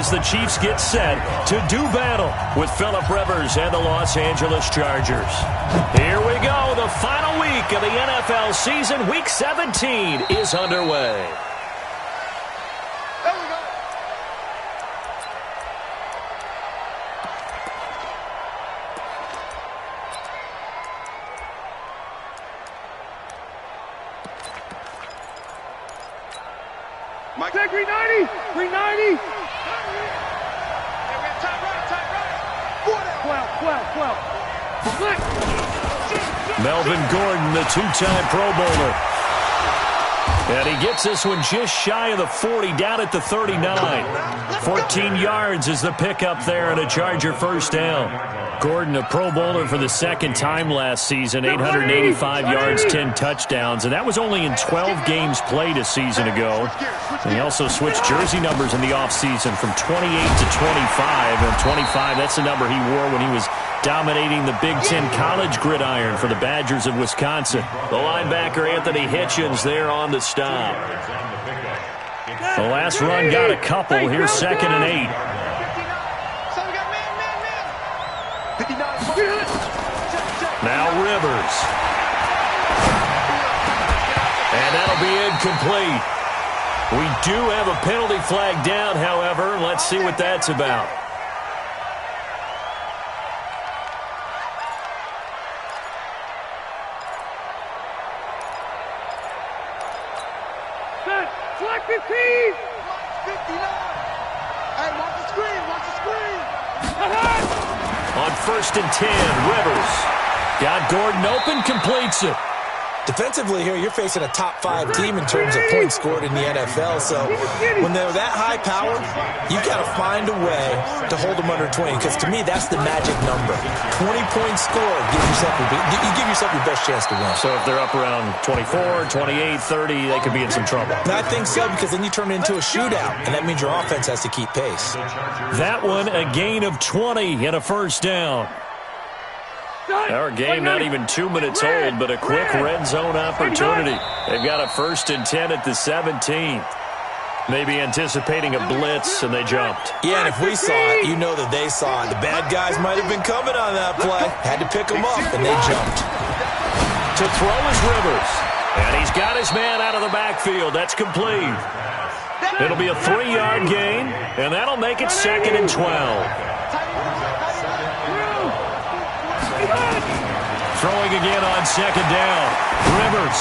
as the Chiefs get set to do battle with Phillip Rivers and the Los Angeles Chargers. Here we go. The final week of the NFL season. Week 17 is underway. Mike, 390! 390! Melvin Gordon, the two-time Pro Bowler. And he gets this one just shy of the 40, down at the 39. 14 yards is the pickup there and a Charger first down. Gordon, a Pro Bowler for the second time last season, 885 yards, 10 touchdowns, and that was only in 12 games played a season ago. And he also switched jersey numbers in the offseason from 28 to 25, and 25, that's the number he wore when he was dominating the Big Ten college gridiron for the Badgers of Wisconsin. The linebacker, Anthony Hitchens, there on the stop. The last run got a couple. Here's 2nd and 8. Now Rivers. And that'll be incomplete. We do have a penalty flag down, however. Let's see what that's about. Flag 15! 59! Hey, watch the screen, watch the screen! On 1st and 10, Rivers. Got Gordon open, completes it. Defensively here, you're facing a top-5 team in terms of points scored in the NFL. So when they're that high-powered, you've got to find a way to hold them under 20. Because to me, that's the magic number. 20 points scored, you give yourself your best chance to win. So if they're up around 24, 28, 30, they could be in some trouble. And I think so, because then you turn it into a shootout, and that means your offense has to keep pace. That one, a gain of 20 and a first down. Our game not even 2 minutes old, but a quick red zone opportunity. They've got a 1st and 10 at the 17. Maybe anticipating a blitz, and they jumped. Yeah, and if we saw it, you know that they saw it. The bad guys might have been coming on that play. Had to pick them up, and they jumped. To throw is Rivers. And he's got his man out of the backfield. That's complete. It'll be a 3-yard gain, and that'll make it 2nd and 12. Throwing again on 2nd down. Rivers.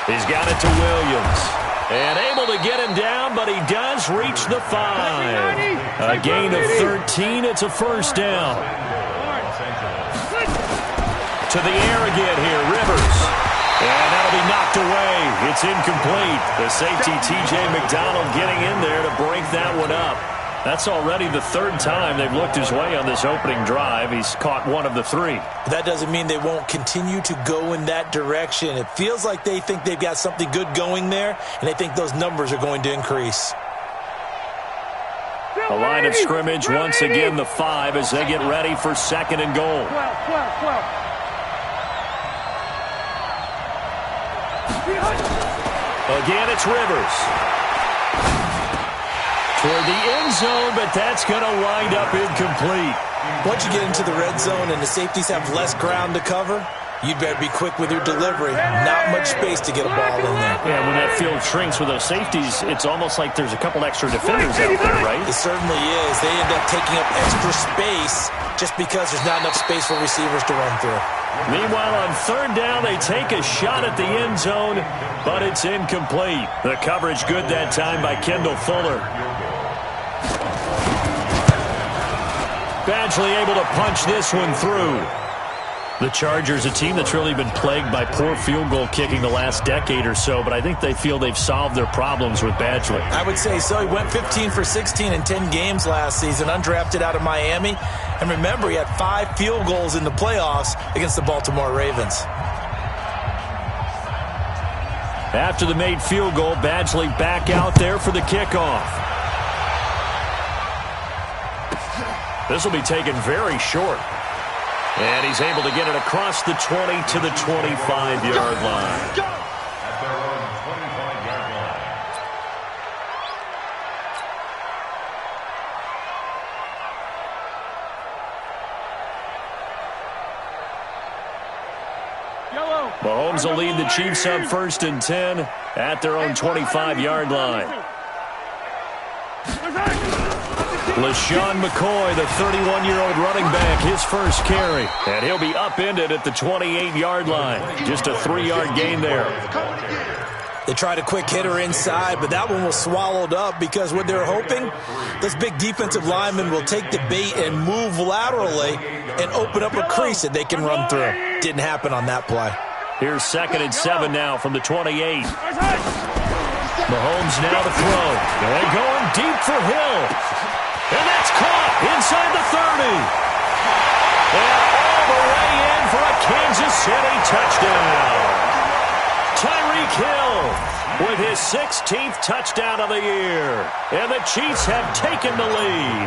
He's got it to Williams. And able to get him down, but he does reach the 5. A gain of 13. It's a first down. To the air again here. Rivers. And that'll be knocked away. It's incomplete. The safety, T.J. McDonald, getting in there to break that one up. That's already the 3rd time they've looked his way on this opening drive. He's caught one of the 3. That doesn't mean they won't continue to go in that direction. It feels like they think they've got something good going there, and they think those numbers are going to increase. A line of scrimmage, once again the 5 as they get ready for 2nd and goal. 12. Again, it's Rivers. Toward the end zone, but that's going to wind up incomplete. Once you get into the red zone and the safeties have less ground to cover, you'd better be quick with your delivery. Not much space to get a ball in there. Yeah, when that field shrinks with those safeties, it's almost like there's a couple extra defenders out there, right? It certainly is. They end up taking up extra space just because there's not enough space for receivers to run through. Meanwhile, on 3rd down, they take a shot at the end zone, but it's incomplete. The coverage good that time by Kendall Fuller. Badgley able to punch this one through. The Chargers, a team that's really been plagued by poor field goal kicking the last decade or so, but I think they feel they've solved their problems with Badgley. I would say so. He went 15 for 16 in 10 games last season, undrafted out of Miami. And remember, he had 5 field goals in the playoffs against the Baltimore Ravens. After the made field goal, Badgley back out there for the kickoff. This will be taken very short. And he's able to get it across the 20 to the 25-yard line. Mahomes will lead the Chiefs up 1st and 10 at their own 25-yard line. LaShawn McCoy, the 31-year-old running back, his first carry. And he'll be upended at the 28-yard line. Just a 3-yard gain there. They tried a quick hitter inside, but that one was swallowed up because what they're hoping, this big defensive lineman will take the bait and move laterally and open up a crease that they can run through. Didn't happen on that play. Here's 2nd and 7 now from the 28. Mahomes now to throw. And going deep for Hill. And that's caught inside the 30. And all the way in for a Kansas City touchdown. Tyreek Hill with his 16th touchdown of the year. And the Chiefs have taken the lead.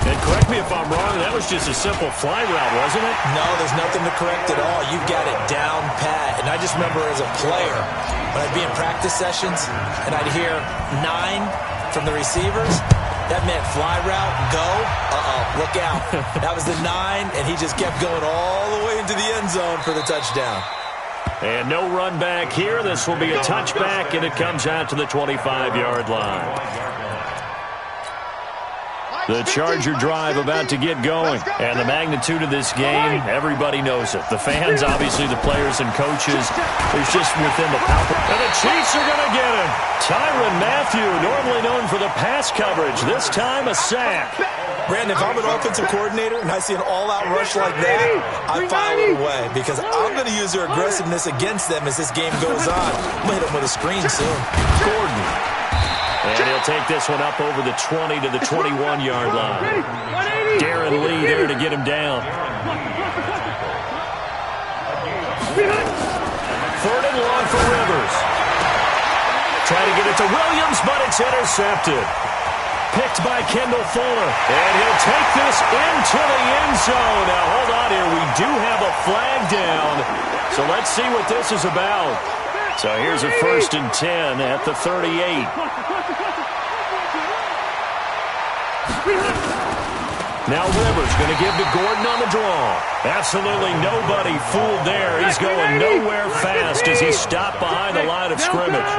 And correct me if I'm wrong, that was just a simple fly route, wasn't it? No, there's nothing to correct at all. You've got it down pat. And I just remember as a player, when I'd be in practice sessions and I'd hear 9 from the receivers, that meant fly route, go, look out. That was the 9, and he just kept going all the way into the end zone for the touchdown. And no run back here. This will be a touchback, and it comes out to the 25-yard line. The Charger drive about to get going. And the magnitude of this game, everybody knows it. The fans, obviously the players and coaches. There's just within the palpable. And the Chiefs are going to get him. Tyrann Mathieu, normally known for the pass coverage. This time a sack. Brandon, if I'm an offensive coordinator and I see an all-out rush like that, I file it away because I'm going to use their aggressiveness against them as this game goes on. I'm going to hit them with a screen soon. Gordon. And he'll take this one up over the 20 to the 21-yard line. Darren Lee there to get him down. 3rd and long for Rivers. Try to get it to Williams, but it's intercepted. Picked by Kendall Fuller. And he'll take this into the end zone. Now, hold on here. We do have a flag down. So let's see what this is about. So here's a 1st and 10 at the 38. Now Rivers going to give to Gordon on the draw. Absolutely nobody fooled there. He's going nowhere fast as he's stopped behind the line of scrimmage.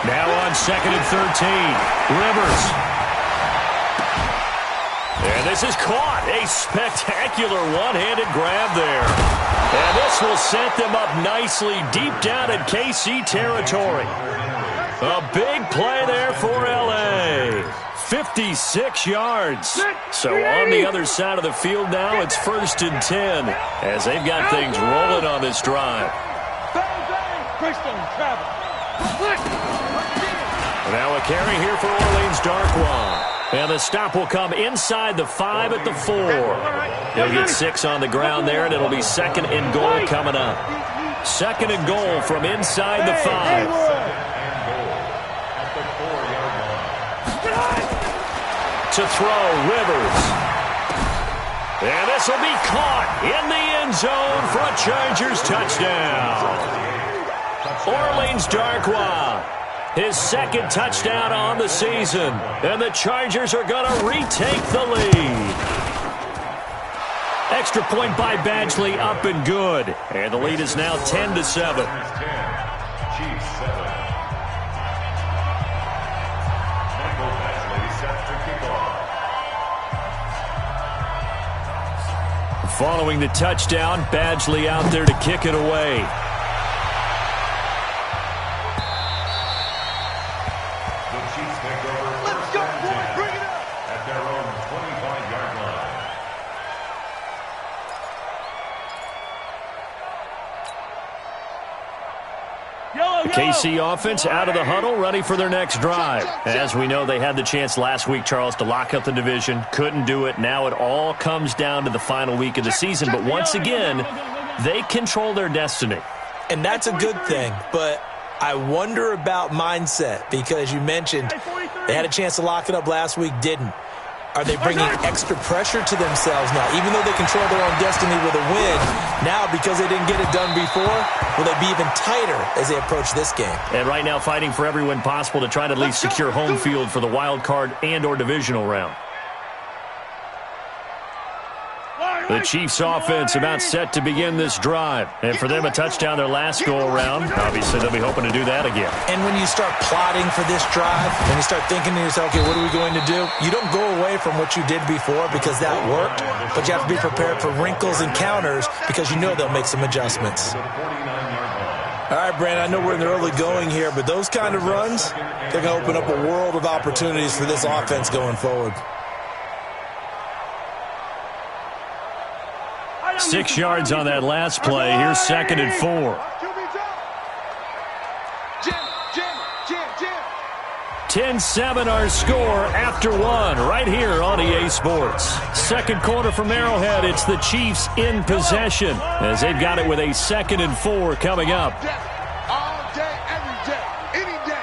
Now on 2nd and 13. Rivers. And this is caught. A spectacular one-handed grab there. And this will set them up nicely deep down in KC territory. A big play there for L.A. 56 yards. So on the other side of the field now, it's 1st and 10 as they've got things rolling on this drive. Now a carry here for Orleans Darkwa. And the stop will come inside the 5 at the 4. He'll get 6 on the ground there, and it'll be 2nd and goal coming up. 2nd and goal from inside the 5. To throw, Rivers. And this will be caught in the end zone for a Chargers touchdown. Orleans Darkwa. His 2nd touchdown on the season. And the Chargers are going to retake the lead. Extra point by Badgley up and good. And the lead is now 10-7. Following the touchdown, Badgley out there to kick it away. KC offense out of the huddle, ready for their next drive. As we know, they had the chance last week, Charles, to lock up the division. Couldn't do it. Now it all comes down to the final week of the season. But once again, they control their destiny. And that's a good thing. But I wonder about mindset because you mentioned they had a chance to lock it up last week, didn't. Are they bringing extra pressure to themselves now? Even though they control their own destiny with a win, now because they didn't get it done before, will they be even tighter as they approach this game? And right now fighting for every win possible to try to at least secure home field for the wild card and or divisional round. The Chiefs offense about set to begin this drive. And for them, a touchdown their last go-around. Obviously, they'll be hoping to do that again. And when you start plotting for this drive, when you start thinking to yourself, okay, what are we going to do? You don't go away from what you did before because that worked, but you have to be prepared for wrinkles and counters because you know they'll make some adjustments. All right, Brandon, I know we're in the early going here, but those kind of runs, they're going to open up a world of opportunities for this offense going forward. 6 yards on that last play. Here's 2nd and 4. 10-7 our score after 1 right here on EA Sports. Second quarter from Arrowhead. It's the Chiefs in possession as they've got it with a 2nd and 4 coming up. All day, every day, any day.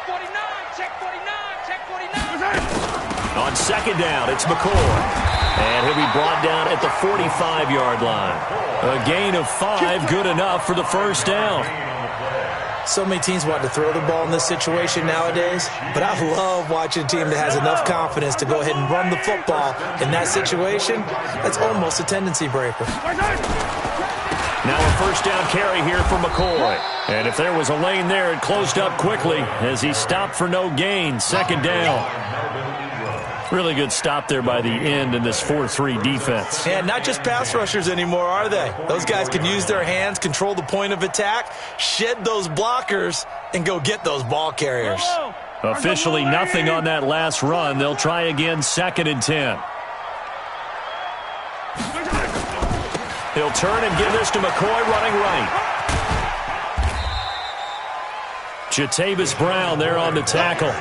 49, check 49, check 49. On 2nd down, it's McCoy. And he'll be brought down at the 45-yard line. A gain of 5, good enough for the first down. So many teams want to throw the ball in this situation nowadays, but I love watching a team that has enough confidence to go ahead and run the football in that situation. That's almost a tendency breaker. Now a first down carry here for McCoy. And if there was a lane there, it closed up quickly as he stopped for no gain. 2nd down. Really good stop there by the end in this 4-3 defense. And not just pass rushers anymore, are they? Those guys can use their hands, control the point of attack, shed those blockers, and go get those ball carriers. Officially nothing on that last run. They'll try again 2nd and 10. He'll turn and give this to McCoy running right. Jatavis Brown there on the tackle.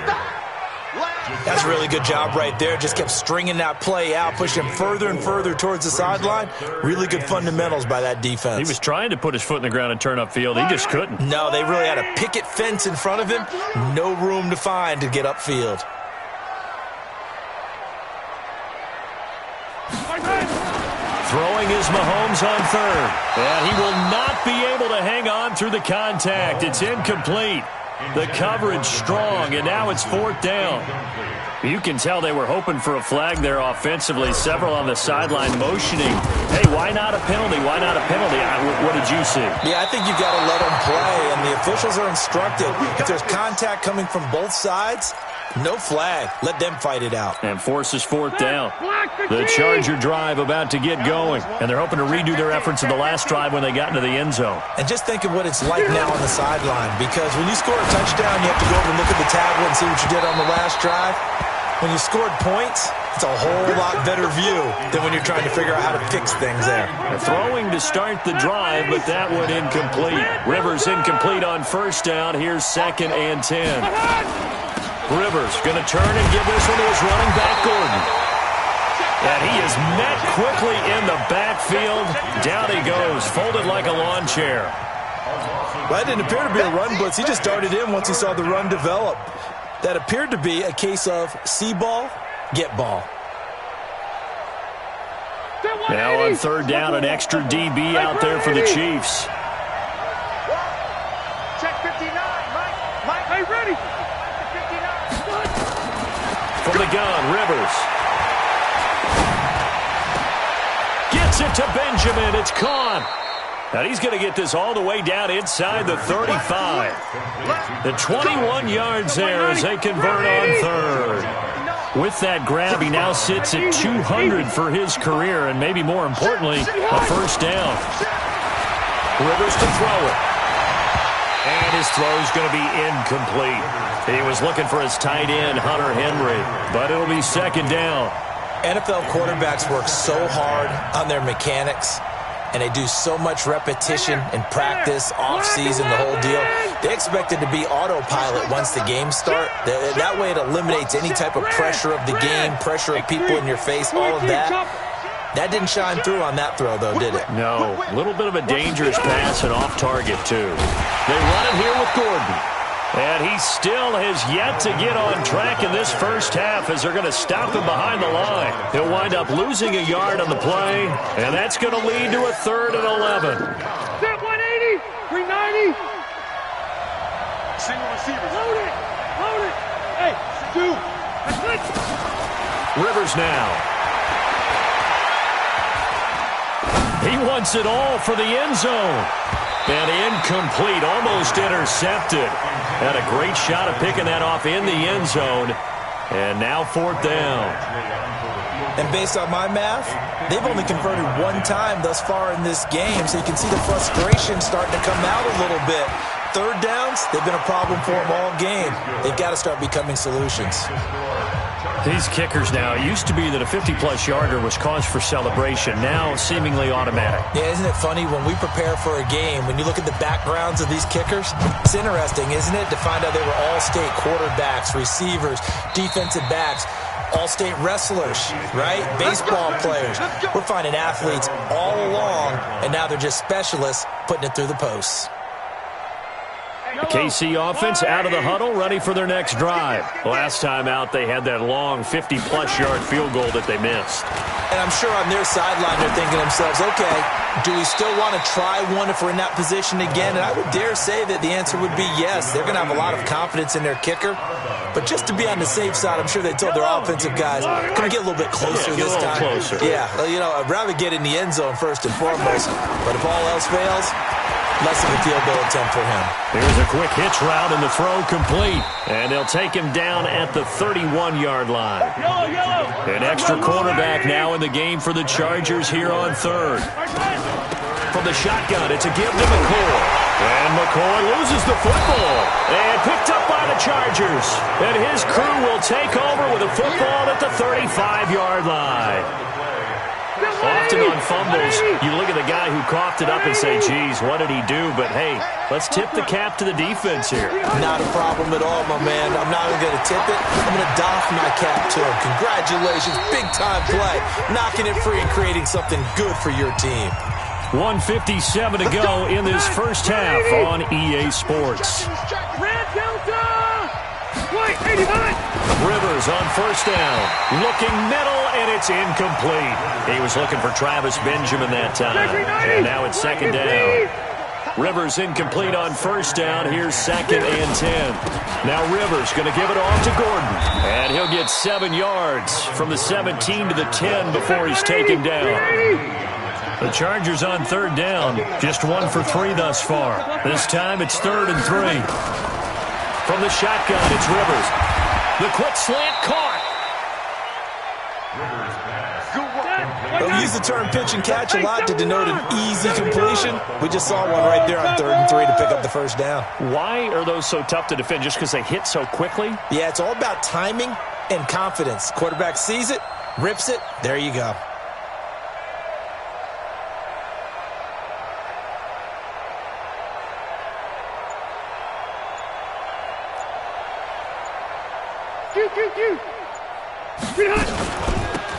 That's a really good job right there. Just kept stringing that play out, pushing him further and further towards the sideline. Really good fundamentals by that defense. He was trying to put his foot in the ground and turn upfield. He just couldn't. No, they really had a picket fence in front of him. No room to find to get upfield. Throwing is Mahomes on 3rd. And he will not be able to hang on through the contact. It's incomplete. The coverage strong, and now it's 4th down. You can tell they were hoping for a flag there offensively. Several on the sideline motioning. Hey, why not a penalty? Why not a penalty? What did you see? Yeah, I think you've got to let them play, and the officials are instructed. If there's contact coming from both sides, no flag. Let them fight it out. And forces 4th down. The Charger drive about to get going. And they're hoping to redo their efforts in the last drive when they got into the end zone. And just think of what it's like now on the sideline. Because when you score a touchdown, you have to go over and look at the tablet and see what you did on the last drive. When you scored points, it's a whole lot better view than when you're trying to figure out how to fix things there. Throwing to start the drive, but that one incomplete. Rivers incomplete on 1st down. Here's 2nd and 10. Rivers going to turn and give this one to his running back, Gordon. And he is met quickly in the backfield. Down he goes, folded like a lawn chair. Well, that didn't appear to be a run blitz. He just darted in once he saw the run develop. That appeared to be a case of see ball, get ball. Now on 3rd down, an extra DB out there for the Chiefs. Check 59, Mike, hey, ready. 59. From the gun, Rivers. Gets it to Benjamin. It's caught. And he's going to get this all the way down inside the 35. The 21 yards there as they convert on 3rd. With that grab, he now sits at 200 for his career, and maybe more importantly, a first down. Rivers to throw it. And his throw is going to be incomplete. He was looking for his tight end, Hunter Henry, but it'll be 2nd down. NFL quarterbacks work so hard on their mechanics, and they do so much repetition and practice, off-season, the whole deal. They expect it to be autopilot once the games start. That way it eliminates any type of pressure of the game, pressure of people in your face, all of that. That didn't shine through on that throw, though, did it? No. A little bit of a dangerous pass and off target, too. They run it here with Gordon. And he still has yet to get on track in this first half as they're going to stop him behind the line. He'll wind up losing a yard on the play, and that's going to lead to a 3rd and 11. Set 180, 390. Single receiver. Load it. Hey, two. Rivers now. He wants it all for the end zone. And incomplete, almost intercepted. Had a great shot of picking that off in the end zone. And now 4th down. And based on my math, they've only converted one time thus far in this game, so you can see the frustration starting to come out a little bit. 3rd downs, they've been a problem for them all game. They've got to start becoming solutions. These kickers now, it used to be that a 50-plus yarder was cause for celebration. Now seemingly automatic. Yeah, isn't it funny when we prepare for a game, when you look at the backgrounds of these kickers, it's interesting, isn't it, to find out they were all-state quarterbacks, receivers, defensive backs, all-state wrestlers, right? Baseball players. We're finding athletes all along, and now they're just specialists putting it through the posts. The KC offense out of the huddle, ready for their next drive. Last time out, they had that long 50-plus yard field goal that they missed. And I'm sure on their sideline they're thinking to themselves, okay, do we still want to try one if we're in that position again? And I would dare say that the answer would be yes. They're going to have a lot of confidence in their kicker. But just to be on the safe side, I'm sure they told their offensive guys, can we get a little bit closer this time? Closer. Yeah, well, you know, I'd rather get in the end zone first and foremost. But if all else fails, less of a field goal attempt for him. Here's a quick hitch route and the throw complete. And they'll take him down at the 31-yard line. An extra quarterback now in the game for the Chargers here on 3rd. From the shotgun, it's a give to McCoy. And McCoy loses the football. And picked up by the Chargers. And his crew will take over with a football at the 35-yard line. Often on fumbles, you look at the guy who coughed it up and say, geez, what did he do? But, hey, let's tip the cap to the defense here. Not a problem at all, my man. I'm not even going to tip it. I'm going to doff my cap to him. Congratulations. Big-time play. Knocking it free and creating something good for your team. 1:57 to go in this first half on EA Sports. Rivers on 1st down. Looking middle, and it's incomplete. He was looking for Travis Benjamin that time. And now it's 2nd down. Rivers incomplete on 1st down. Here's 2nd and 10. Now Rivers going to give it off to Gordon. And he'll get 7 yards from the 17 to the 10 before he's taken down. The Chargers on 3rd down. Just 1 for 3 thus far. This time it's 3rd and 3. From the shotgun, it's Rivers. The quick slant caught. We use the term pitch and catch a lot to denote an easy completion. We just saw one right there on 3rd and 3 to pick up the 1st down. Why are those so tough to defend? Just because they hit so quickly? Yeah, it's all about timing and confidence. Quarterback sees it, rips it, there you go.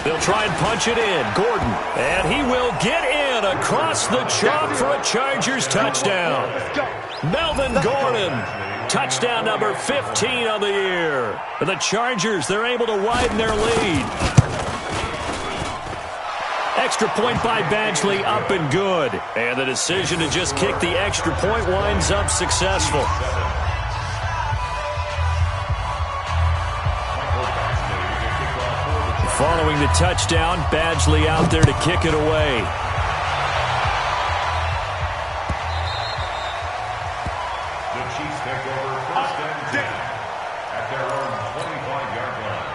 They'll try and punch it in. Gordon, and he will get in across the chalk for a Chargers touchdown. Melvin Gordon, touchdown number 15 on the year. The Chargers, they're able to widen their lead. Extra point by Badgley, up and good. And the decision to just kick the extra point winds up successful. Following the touchdown, Badgley out there to kick it away. The Chiefs take over 1st and 10 at their own 25-yard line.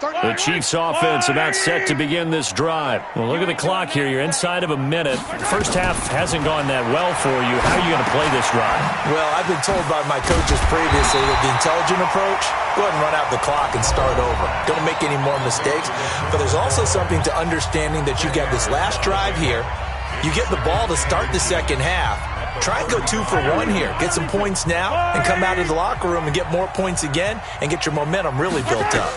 The Chiefs offense about set to begin this drive. Well, look at the clock here. You're inside of a minute. First half hasn't gone that well for you. How are you going to play this drive? Well, I've been told by my coaches previously that the intelligent approach, go ahead and run out the clock and start over. Don't make any more mistakes. But there's also something to understanding that you get this last drive here. You get the ball to start the second half. Try and go 2 for 1 here. Get some points now and come out of the locker room and get more points again and get your momentum really built up.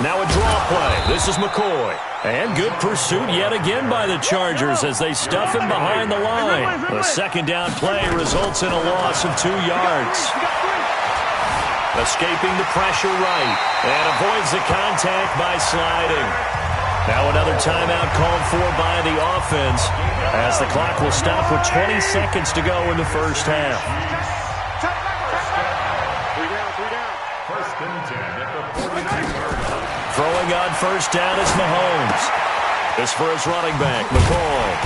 Now a draw play. This is McCoy. And good pursuit yet again by the Chargers as they stuff him behind the line. The 2nd down play results in a loss of 2 yards. Escaping the pressure right. And avoids the contact by sliding. Now another timeout called for by the offense as the clock will stop with 20 seconds to go in the first half. 1st and 10 at the Throwing on first down is Mahomes. This for his running back, McCoy.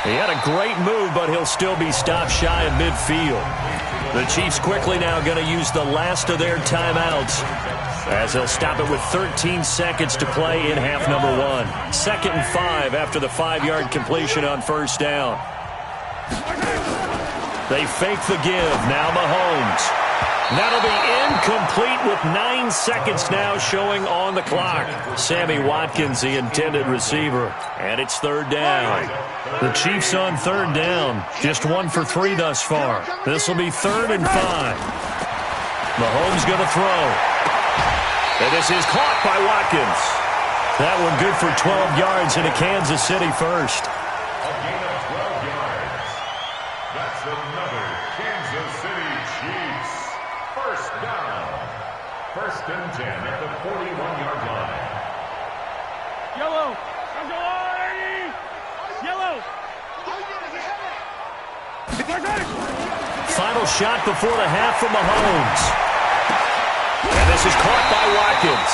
He had a great move, but he'll still be stopped shy of midfield. The Chiefs quickly now going to use the last of their timeouts, as they'll stop it with 13 seconds to play in half number 1. 2nd and 5 after the 5-yard completion on first down. They fake the give. Now Mahomes. That'll be incomplete with 9 seconds now showing on the clock. Sammy Watkins, the intended receiver. And it's 3rd down. The Chiefs on 3rd down. Just 1 for 3 thus far. This will be 3rd and 5. Mahomes going to throw. And this is caught by Watkins. That one good for 12 yards into Kansas City first. A gain of 12 yards. That's another Kansas City Chiefs. First down. 1st and 10 at the 41-yard line. Yellow. Yellow. Final shot before the half from Mahomes. And this is caught by Watkins.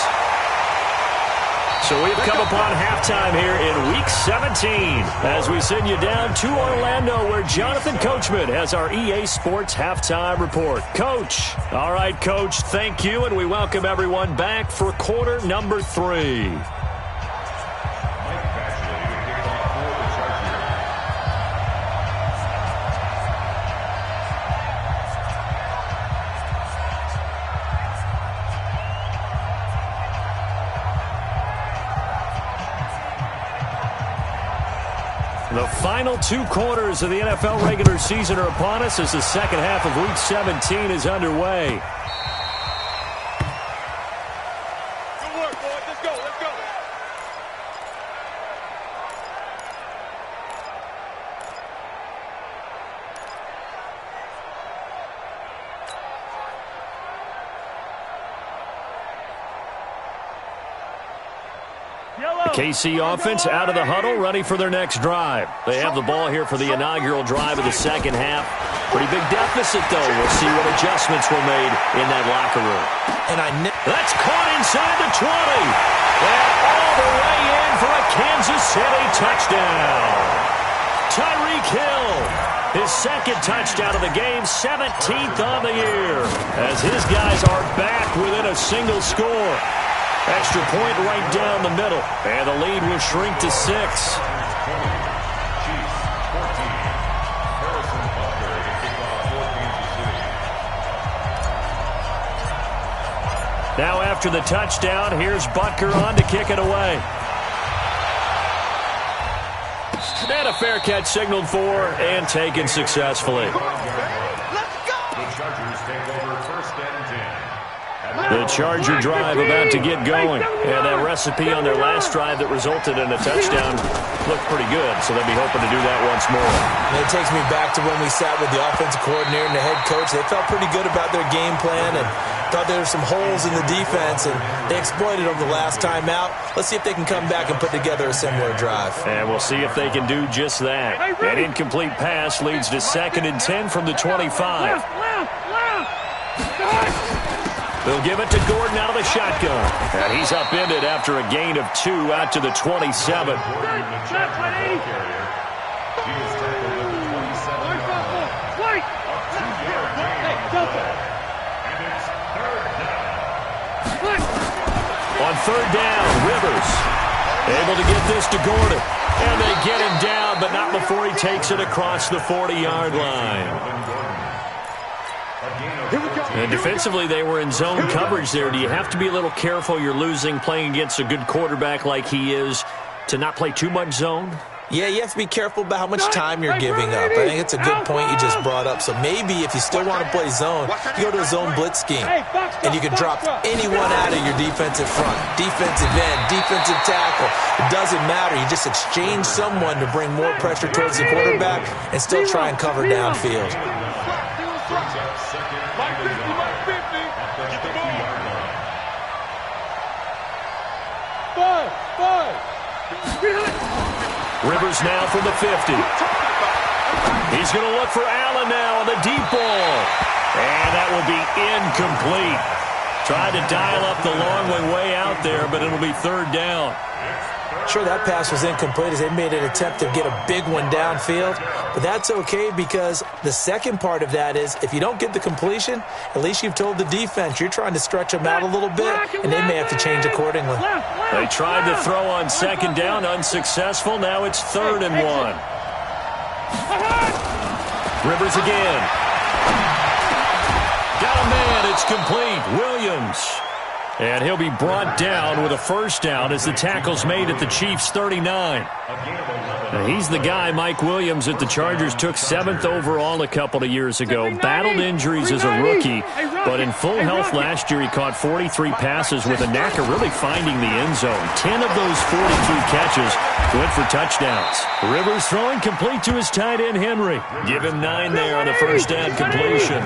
So we've come upon halftime here in Week 17 as we send you down to Orlando, where Jonathan Coachman has our EA Sports Halftime Report. Coach. All right, Coach, thank you, and we welcome everyone back for quarter number 3. The final 2 quarters of the NFL regular season are upon us as the second half of Week 17 is underway. Good work, boys. Let's go. Let's go. KC offense out of the huddle, ready for their next drive. They have the ball here for the inaugural drive of the second half. Pretty big deficit, though. We'll see what adjustments were made in that locker room. And that's caught inside the 20. And all the way in for a Kansas City touchdown. Tyreek Hill, his 2nd touchdown of the game, 17th on the year, as his guys are back within a single score. Extra point right down the middle, and the lead will shrink to 6. Now after the touchdown, here's Butker on to kick it away. And a fair catch signaled for and taken successfully. The Charger drive about to get going. And that recipe on their last drive that resulted in a touchdown looked pretty good, so they'll be hoping to do that once more. And it takes me back to when we sat with the offensive coordinator and the head coach. They felt pretty good about their game plan and thought there were some holes in the defense, and they exploited them the last time out. Let's see if they can come back and put together a similar drive. And we'll see if they can do just that. An incomplete pass leads to 2nd and 10 from the 25. They'll give it to Gordon out of the shotgun. And he's upended after a gain of 2 out to the 27. On 3rd down, Rivers able to get this to Gordon. And they get him down, but not before he takes it across the 40-yard line. And defensively, they were in zone coverage there. Do you have to be a little careful? You're losing, playing against a good quarterback like he is, to not play too much zone? Yeah, you have to be careful about how much time you're giving up. I think it's a good point you just brought up. So maybe if you still want to play zone, you go to a zone blitz scheme. And you can drop anyone out of your defensive front. Defensive end, defensive tackle. It doesn't matter. You just exchange someone to bring more pressure towards the quarterback and still try and cover downfield. Rivers now from the 50. He's going to look for Allen now on the deep ball. And that will be incomplete. Tried to dial up the long way out there, but it'll be third down. Sure, that pass was incomplete as they made an attempt to get a big one downfield, but that's okay because the second part of that is if you don't get the completion, at least you've told the defense you're trying to stretch them out a little bit, and they may have to change accordingly. They tried to throw on second down, unsuccessful. Now it's 3rd and 1. Rivers again. Got a man. It's complete. Williams. And he'll be brought down with a first down as the tackle's made at the Chiefs' 39. Now, he's the guy, Mike Williams, that the Chargers took 7th overall a couple of years ago. Battled injuries as a rookie, but in full health last year he caught 43 passes with a knack of really finding the end zone. 10 of those 43 catches went for touchdowns. Rivers throwing complete to his tight end, Henry. Give him 9 there on a first down completion.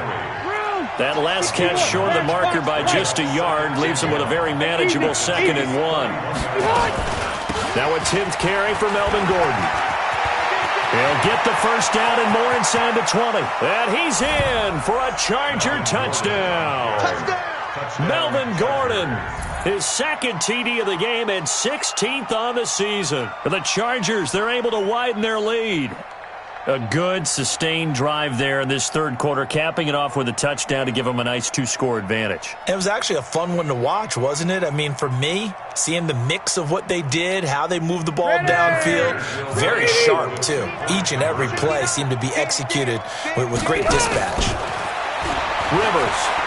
That last catch short of the marker by just a yard leaves him with a very manageable 2nd and 1. Now a 10th carry for Melvin Gordon. He'll get the first down and more inside the 20. And he's in for a Charger touchdown. Melvin Gordon, his 2nd TD of the game and 16th on the season. For the Chargers, they're able to widen their lead. A good, sustained drive there in this third quarter, capping it off with a touchdown to give them a nice 2-score advantage. It was actually a fun one to watch, wasn't it? I mean, for me, seeing the mix of what they did, how they moved the ball downfield, very sharp, too. Each and every play seemed to be executed with great dispatch. Rivers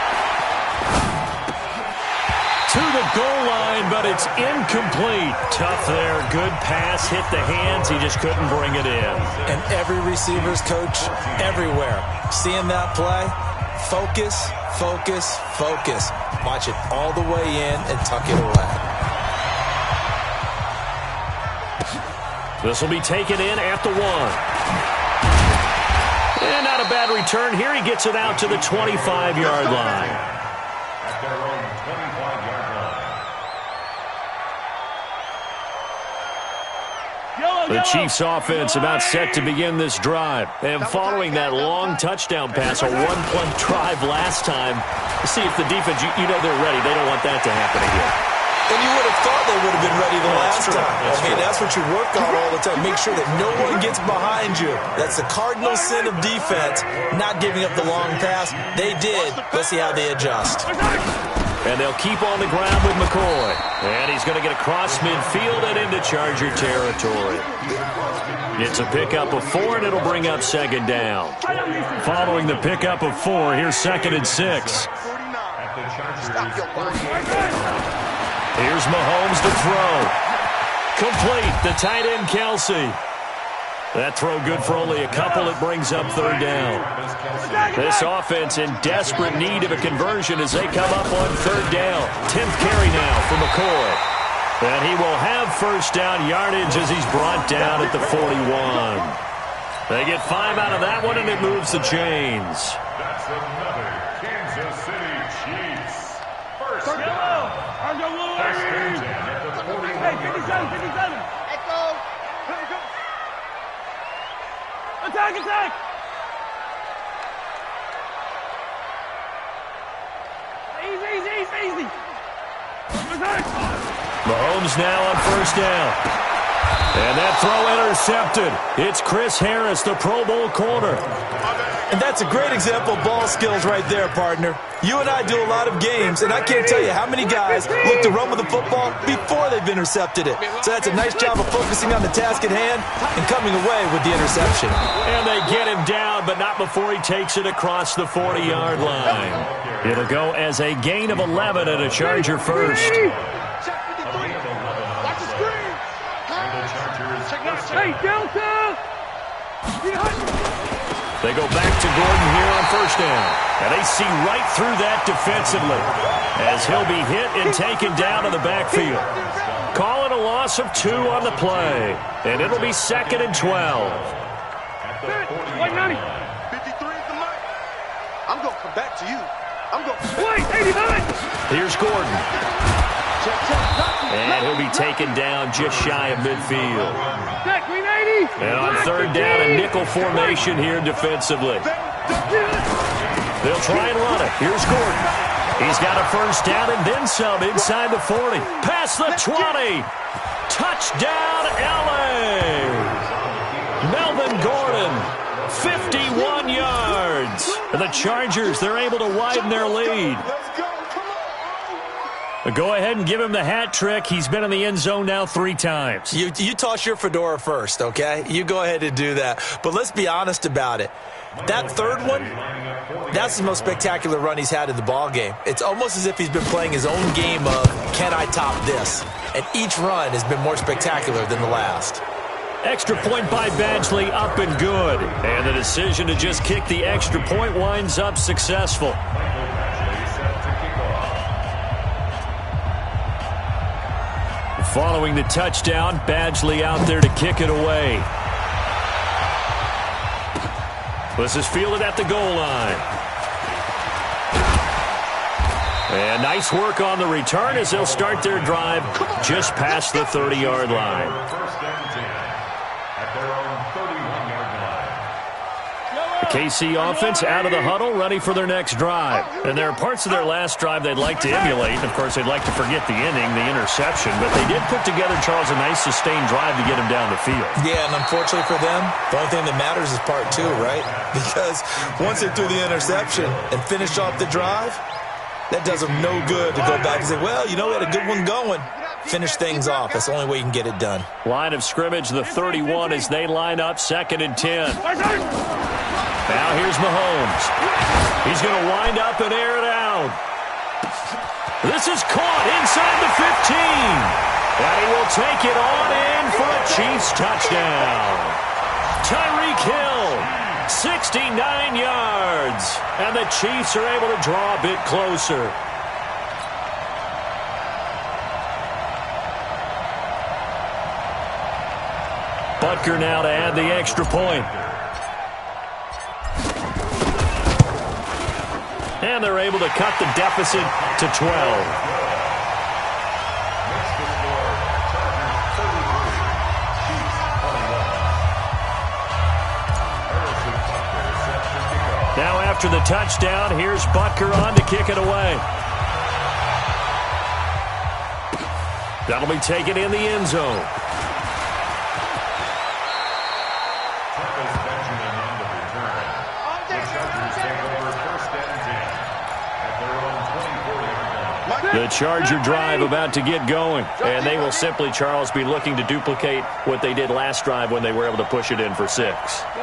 to the goal line, but it's incomplete. Tough there. Good pass. Hit the hands. He just couldn't bring it in. And every receiver's coach everywhere. Seeing that play, focus, focus, focus. Watch it all the way in and tuck it away. This will be taken in at the 1. And not a bad return here. He gets it out to the 25-yard line. At their own 25-yard line. The Chiefs offense about set to begin this drive. And following that long touchdown pass, a one-play drive last time, see if the defense, you know they're ready. They don't want that to happen again. And you would have thought they would have been ready the last time. That's what you work on all the time. Make sure that no one gets behind you. That's the cardinal sin of defense, not giving up the long pass. They did. Let's see how they adjust. And they'll keep on the ground with McCoy. And he's going to get across midfield and into Charger territory. It's a pickup of 4, and it'll bring up 2nd down. Following the pickup of 4, here's 2nd and 6. Here's Mahomes to throw. Complete. The tight end, Kelsey. That throw good for only a couple. It brings up 3rd down. This offense in desperate need of a conversion as they come up on 3rd down. 10th carry now for McCoy. And he will have first down yardage as he's brought down at the 41. They get 5 out of that one, and it moves the chains. That's another Kansas City Chiefs. First down. First and 10 at the 41-yard line. Attack, attack! Easy. Mahomes now on first down. And that throw intercepted. It's Chris Harris, the Pro Bowl corner. And that's a great example of ball skills right there, partner. You and I do a lot of games, and I can't tell you how many guys look to run with the football before they've intercepted it. So that's a nice job of focusing on the task at hand and coming away with the interception. And they get him down, but not before he takes it across the 40-yard line. It'll go as a gain of 11 and a Charger first. Hey, Delta! They go back to Gordon here on first down. And they see right through that defensively as he'll be hit and taken down in the backfield. Call it a loss of 2 on the play. And it'll be 2nd and 12. Wait, 90. 53 is the mic. I'm going to come back to you. Wait, 89. Here's Gordon. And he'll be taken down just shy of midfield. Back, green 80. And on 3rd down, a nickel formation here defensively. They'll try and run it. Here's Gordon. He's got a first down and then some inside the 40. Past the 20. Touchdown, L.A. Melvin Gordon, 51 yards. And the Chargers, they're able to widen their lead. But go ahead and give him the hat trick. He's been in the end zone now 3 times. You toss your fedora first, okay? You go ahead and do that. But let's be honest about it. That third one, that's the most spectacular run he's had in the ballgame. It's almost as if he's been playing his own game of, can I top this? And each run has been more spectacular than the last. Extra point by Badgley, up and good. And the decision to just kick the extra point winds up successful. Following the touchdown, Badgley out there to kick it away. This is fielded at the goal line. And nice work on the return as they'll start their drive just past the 30-yard line. First and 10 at their own 31-yard line. The KC offense out of the huddle, ready for their next drive. And there are parts of their last drive they'd like to emulate. Of course, they'd like to forget the inning, the interception. But they did put together, Charles, a nice sustained drive to get him down the field. Yeah, and unfortunately for them, the only thing that matters is part 2, right? Because once they threw the interception and finished off the drive, that does them no good to go back and say, well, you know, we had a good one going. Finish things off. That's the only way you can get it done. Line of scrimmage, the 31 as they line up, 2nd and 10. Now here's Mahomes. He's going to wind up and air it out. This is caught inside the 15. And he will take it on in for a Chiefs touchdown. Tyreek Hill, 69 yards. And the Chiefs are able to draw a bit closer. Butker now to add the extra point. And they're able to cut the deficit to 12. Now after the touchdown, here's Butker on to kick it away. That'll be taken in the end zone. The Charger drive about to get going. And they will simply, Charles, be looking to duplicate what they did last drive when they were able to push it in for 6.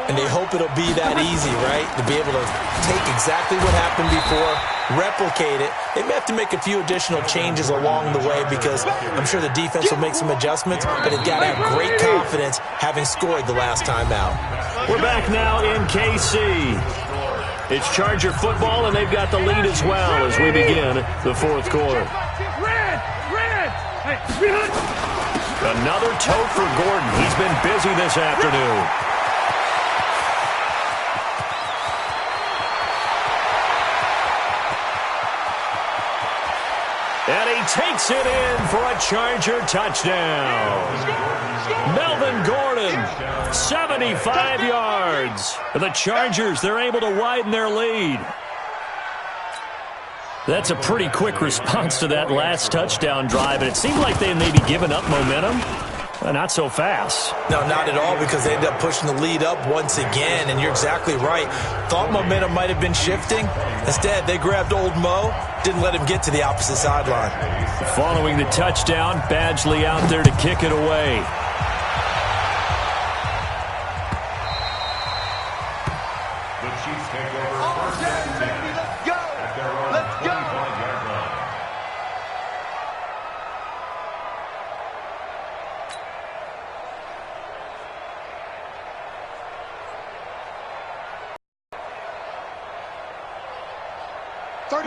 And they hope it'll be that easy, right? To be able to take exactly what happened before, replicate it. They may have to make a few additional changes along the way because I'm sure the defense will make some adjustments, but they've got to have great confidence having scored the last time out. We're back now in KC. It's Charger football, and they've got the lead as well as we begin the 4th quarter. Another tote for Gordon. He's been busy this afternoon. And he takes it in for a Charger touchdown. Melvin Gordon, 75 yards. And the Chargers, they're able to widen their lead. That's a pretty quick response to that last touchdown drive, and it seemed like they may be giving up momentum. Not so fast. No, not at all, because they ended up pushing the lead up once again, and you're exactly right. Thought momentum might have been shifting. Instead, they grabbed old Mo, didn't let him get to the opposite sideline. Following the touchdown, Badgley out there to kick it away. The Chiefs take over 1st and 10 at their own 25-yard line.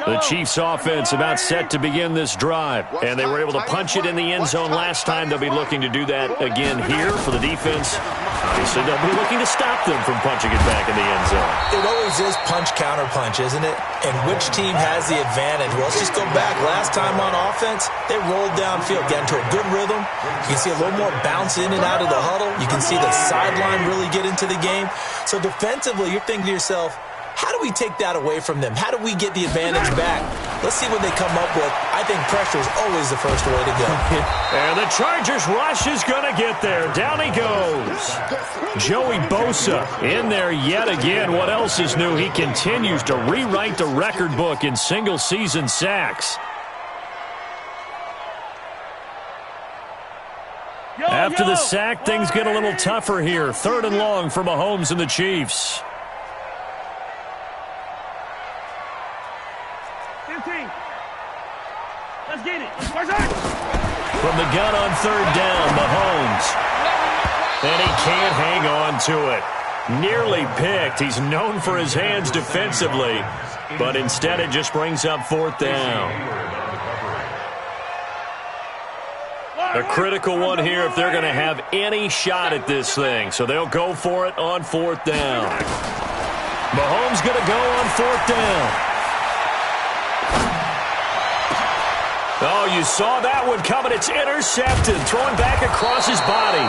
The Chiefs offense about set to begin this drive, and they were able to punch it in the end zone last time. They'll be looking to do that again here for the defense. Obviously, they'll be looking to stop them from punching it back in the end zone. It always is punch-counter-punch, isn't it? And which team has the advantage? Well, let's just go back. Last time on offense, they rolled downfield, got into a good rhythm. You can see a little more bounce in and out of the huddle. You can see the sideline really get into the game. So defensively, you're thinking to yourself, how do we take that away from them? How do we get the advantage back? Let's see what they come up with. I think pressure is always the first way to go. And the Chargers rush is going to get there. Down he goes. Joey Bosa in there yet again. What else is new? He continues to rewrite the record book in single-season sacks. After the sack, things get a little tougher here. 3rd and long for Mahomes and the Chiefs. 15. Let's get it. From the gun on 3rd down, Mahomes. And he can't hang on to it. Nearly picked. He's known for his hands defensively, but instead it just brings up 4th down. A critical one here if they're going to have any shot at this thing. So they'll go for it on 4th down. Mahomes going to go on 4th down. Oh, you saw that one coming. It's intercepted. Throwing back across his body.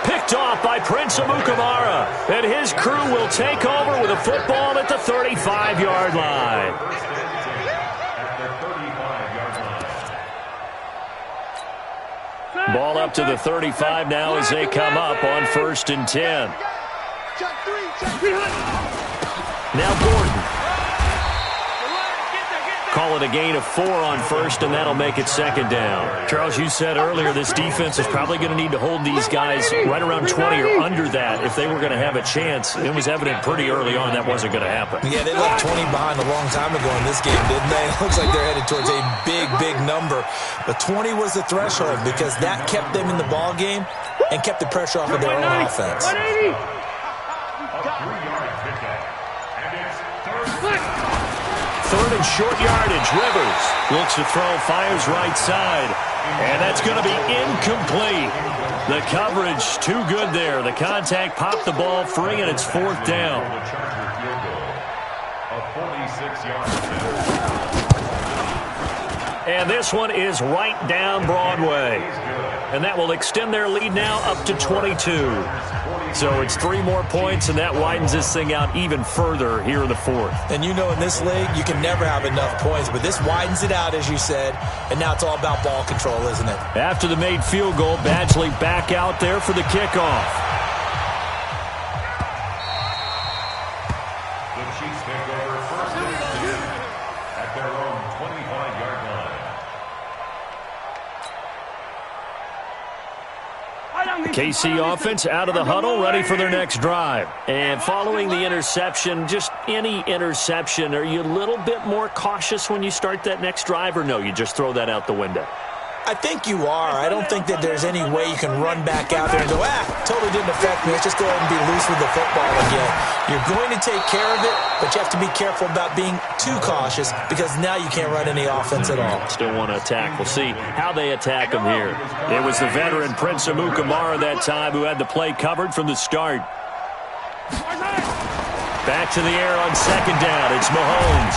Picked off by Prince Amukamara. And his crew will take over with a football at the 35-yard line. Ball up to the 35 now as they come up on 1st and 10. Now Gordon. Call it a gain of 4 on 1st, and that'll make it 2nd down. Charles, you said earlier this defense is probably going to need to hold these guys right around 20 or under that if they were going to have a chance. It was evident pretty early on that wasn't going to happen. Yeah, they left 20 behind a long time ago in this game, didn't they? It looks like they're headed towards a big, big number. But 20 was the threshold because that kept them in the ball game and kept the pressure off of their own offense. 3rd and short yardage. Rivers looks to throw, fires right side. And that's going to be incomplete. The coverage too good there. The contact popped the ball free, and it's 4th down. And this one is right down Broadway. And that will extend their lead now up to 22. So it's 3 more points, and that widens this thing out even further here in the 4th. And you know in this league, you can never have enough points, but this widens it out, as you said, and now it's all about ball control, isn't it? After the made field goal, Badgley back out there for the kickoff. The Chiefs take over 1st and 10 at their own 25-yard line. KC offense out of the huddle, ready for their next drive. And following the interception, just any interception, are you a little bit more cautious when you start that next drive, or no, you just throw that out the window? I think you are. I don't think that there's any way you can run back out there and go, totally didn't affect me. Let's just go ahead and be loose with the football again. You're going to take care of it, but you have to be careful about being too cautious because now you can't run any offense at all. Still want to attack. We'll see how they attack him here. It was the veteran Prince Amukamara that time who had the play covered from the start. Back to the air on 2nd down. It's Mahomes.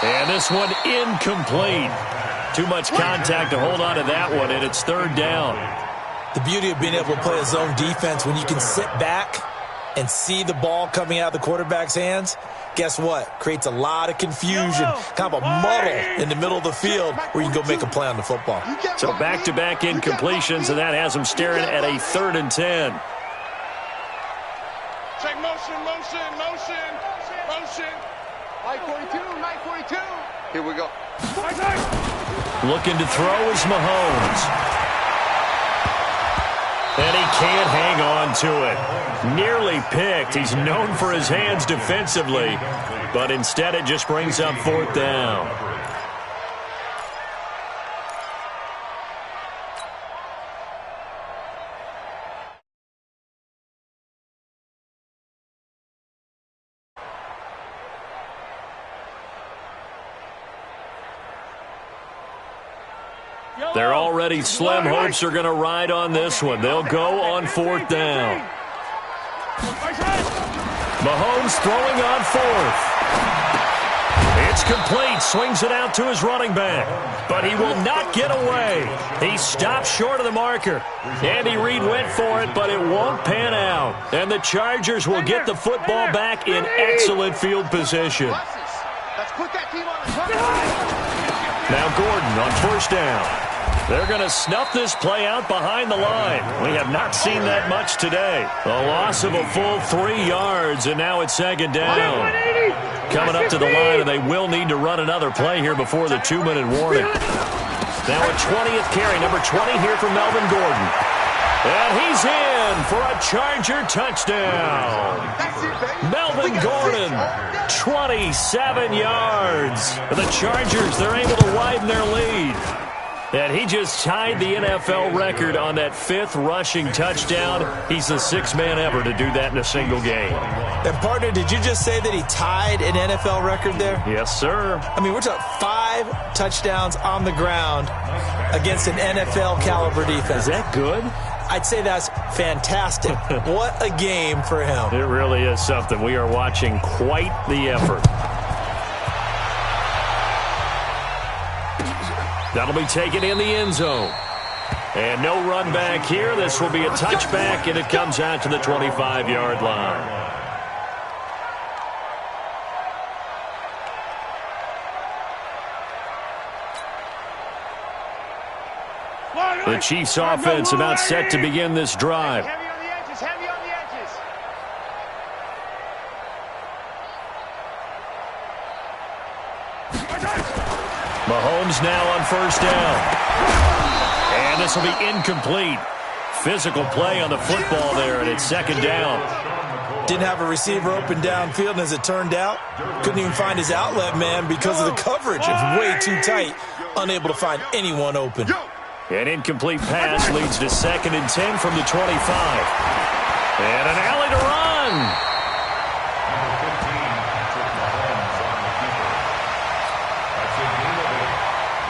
And this one incomplete. Too much contact to hold on to that one, and it's 3rd down. The beauty of being able to play a zone defense when you can sit back and see the ball coming out of the quarterback's hands, guess what? Creates a lot of confusion, kind of a muddle in the middle of the field where you can go make a play on the football. So back-to-back incompletions, and that has them staring at a 3rd and 10. Check motion. Mike 42. Here we go. Looking to throw is Mahomes. And he can't hang on to it. Nearly picked. He's known for his hands defensively, but instead it just brings up 4th down. They're already slim hopes are going to ride on this one. They'll go on 4th down. Mahomes throwing on 4th. It's complete. Swings it out to his running back. But he will not get away. He stopped short of the marker. Andy Reid went for it, but it won't pan out. And the Chargers will get the football back in excellent field position. Let's put that team on the front. Now Gordon on first down. They're going to snuff this play out behind the line. We have not seen that much today. A loss of a full 3 yards, and now it's second down. Coming up to the line, and they will need to run another play here before the 2-minute warning. Now a 20th carry, number 20 here for Melvin Gordon. And he's in for a Charger touchdown. Melvin Gordon, 27 yards. The Chargers, they're able to widen their lead. And he just tied the NFL record on that 5th rushing touchdown. He's the 6th man ever to do that in a single game. And, partner, did you just say that he tied an NFL record there? Yes, sir. I mean, we're talking 5 touchdowns on the ground against an NFL-caliber defense. Is that good? I'd say that's fantastic. What a game for him. It really is something. We are watching quite the effort. That'll be taken in the end zone. And no run back here. This will be a touchback, and it comes out to the 25-yard line. The Chiefs' offense about set to begin this drive. Heavy on the edges, heavy on the edges. Mahomes now on first down. And this will be incomplete. Physical play on the football there, and it's second down. Didn't have a receiver open downfield, and as it turned out, couldn't even find his outlet man because of the coverage. It's way too tight, unable to find anyone open. An incomplete pass leads to 2nd and 10 from the 25. And an alley to run. Number 15, Patrick Mahomes on the keeper. That's a gain of 8.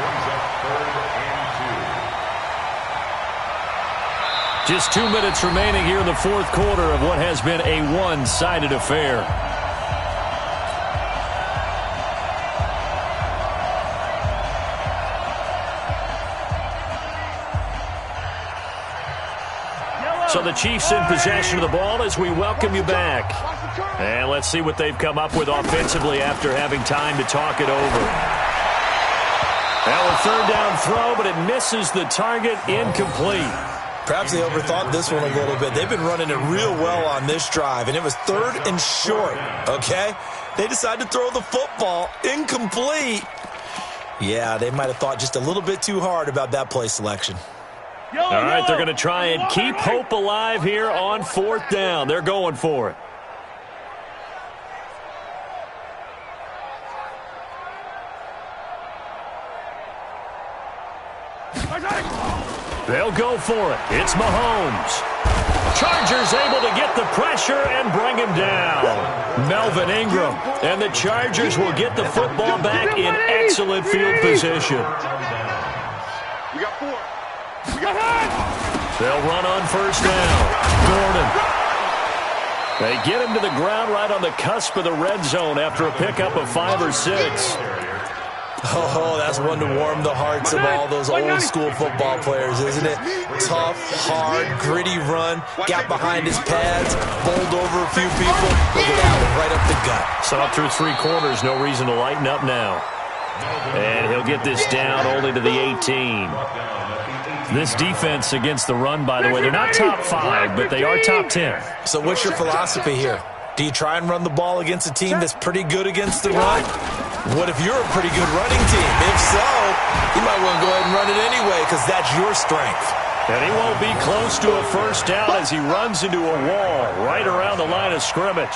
Brings up 3rd and 2. Just 2 minutes remaining here in the 4th quarter of what has been a one-sided affair. So the Chiefs in possession of the ball as we welcome you back. And let's see what they've come up with offensively after having time to talk it over. Now a 3rd down throw, but it misses the target, incomplete. Perhaps they overthought this one a little bit. They've been running it real well on this drive, and it was 3rd and short, okay? They decided to throw the football, incomplete. Yeah, they might have thought just a little bit too hard about that play selection. All right, they're going to try and keep hope alive here on 4th down. They're going for it. They'll go for it. It's Mahomes. Chargers able to get the pressure and bring him down. Melvin Ingram. And the Chargers will get the football back in excellent field position. We got 4. They'll run on first down. Gordon. They get him to the ground right on the cusp of the red zone after a pickup of 5 or 6. Oh, that's one to warm the hearts of all those old-school football players, isn't it? Tough, hard, gritty run, got behind his pads, bowled over a few people. Look at that one, right up the gut. Saw through 3 quarters, no reason to lighten up now. And he'll get this down only to the 18. This defense against the run, by the way, they're not top 5, but they are top 10. So what's your philosophy here? Do you try and run the ball against a team that's pretty good against the run? What if you're a pretty good running team? If so, you might want to go ahead and run it anyway because that's your strength. And he won't be close to a first down as he runs into a wall right around the line of scrimmage.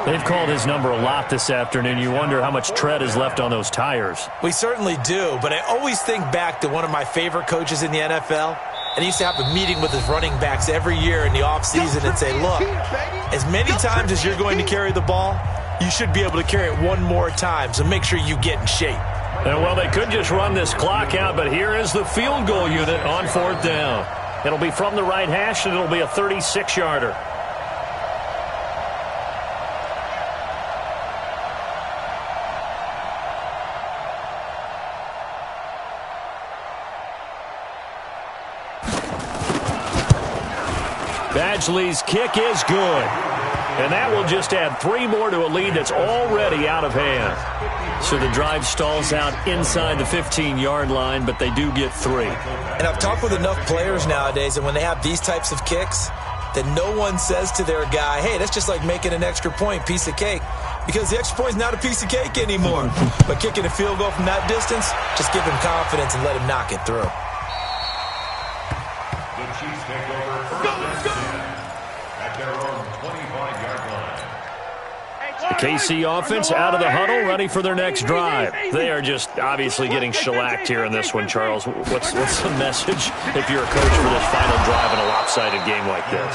They've called his number a lot this afternoon. You wonder how much tread is left on those tires. We certainly do, but I always think back to one of my favorite coaches in the NFL, and he used to have a meeting with his running backs every year in the offseason and say, look, as many times as you're going to carry the ball, you should be able to carry it one more time, so make sure you get in shape. And, well, they could just run this clock out, but here is the field goal unit on 4th down. It'll be from the right hash, and it'll be a 36-yarder. Badgley's kick is good. And that will just add 3 more to a lead that's already out of hand. So the drive stalls out inside the 15-yard line, but they do get 3. And I've talked with enough players nowadays, and when they have these types of kicks, that no one says to their guy, hey, that's just like making an extra point, piece of cake. Because the extra point is not a piece of cake anymore. But kicking a field goal from that distance, just give him confidence and let him knock it through. The Chiefs take over first and 10 at their own 25-yard line. The KC offense out of the huddle, ready for their next drive. They are just obviously getting shellacked here in this one, Charles. What's the message if you're a coach for this final drive in a lopsided game like this?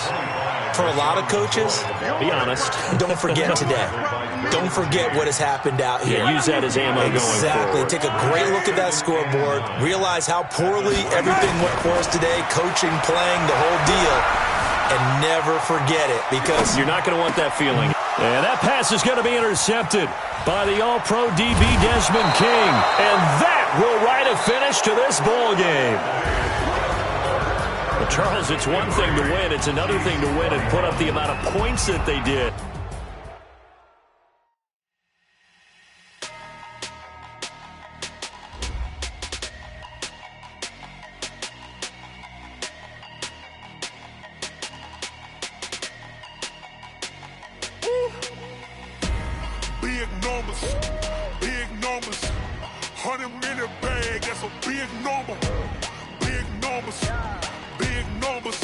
For a lot of coaches, be honest. Don't forget today. Don't forget what has happened out here. Yeah, use that as ammo going forward. Exactly. Take a great look at that scoreboard. Realize how poorly everything went for us today. Coaching, playing, the whole deal. And never forget it, because you're not going to want that feeling. And that pass is going to be intercepted by the All-Pro DB Desmond King. And that will write a finish to this ball game. Well, Charles, it's one thing to win. It's another thing to win and put up the amount of points that they did. Big numbers, 100-minute bag, that's a big number. Big numbers,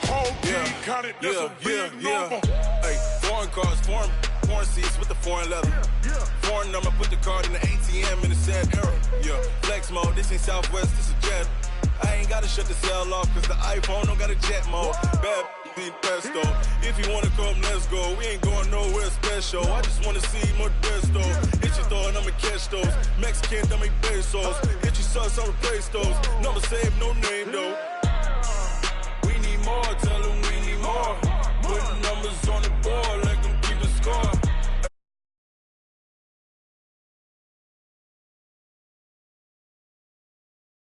whole team counted, that's a big number. Hey, foreign cars, foreign seats with the foreign leather. Foreign number, put the card in the ATM in the sad era. Yeah, flex mode, this ain't Southwest, this is Jet. I ain't gotta shut the cell off, cause the iPhone don't got a jet mode. Bad be pesto. If you wanna come, let's go. We ain't going nowhere special. I just wanna see more Modesto. Hit your throw and I'ma catch those. Mexican, dummy pesos. Hit your sons, I'll replace those. Number save, no name though. We need more, tell them we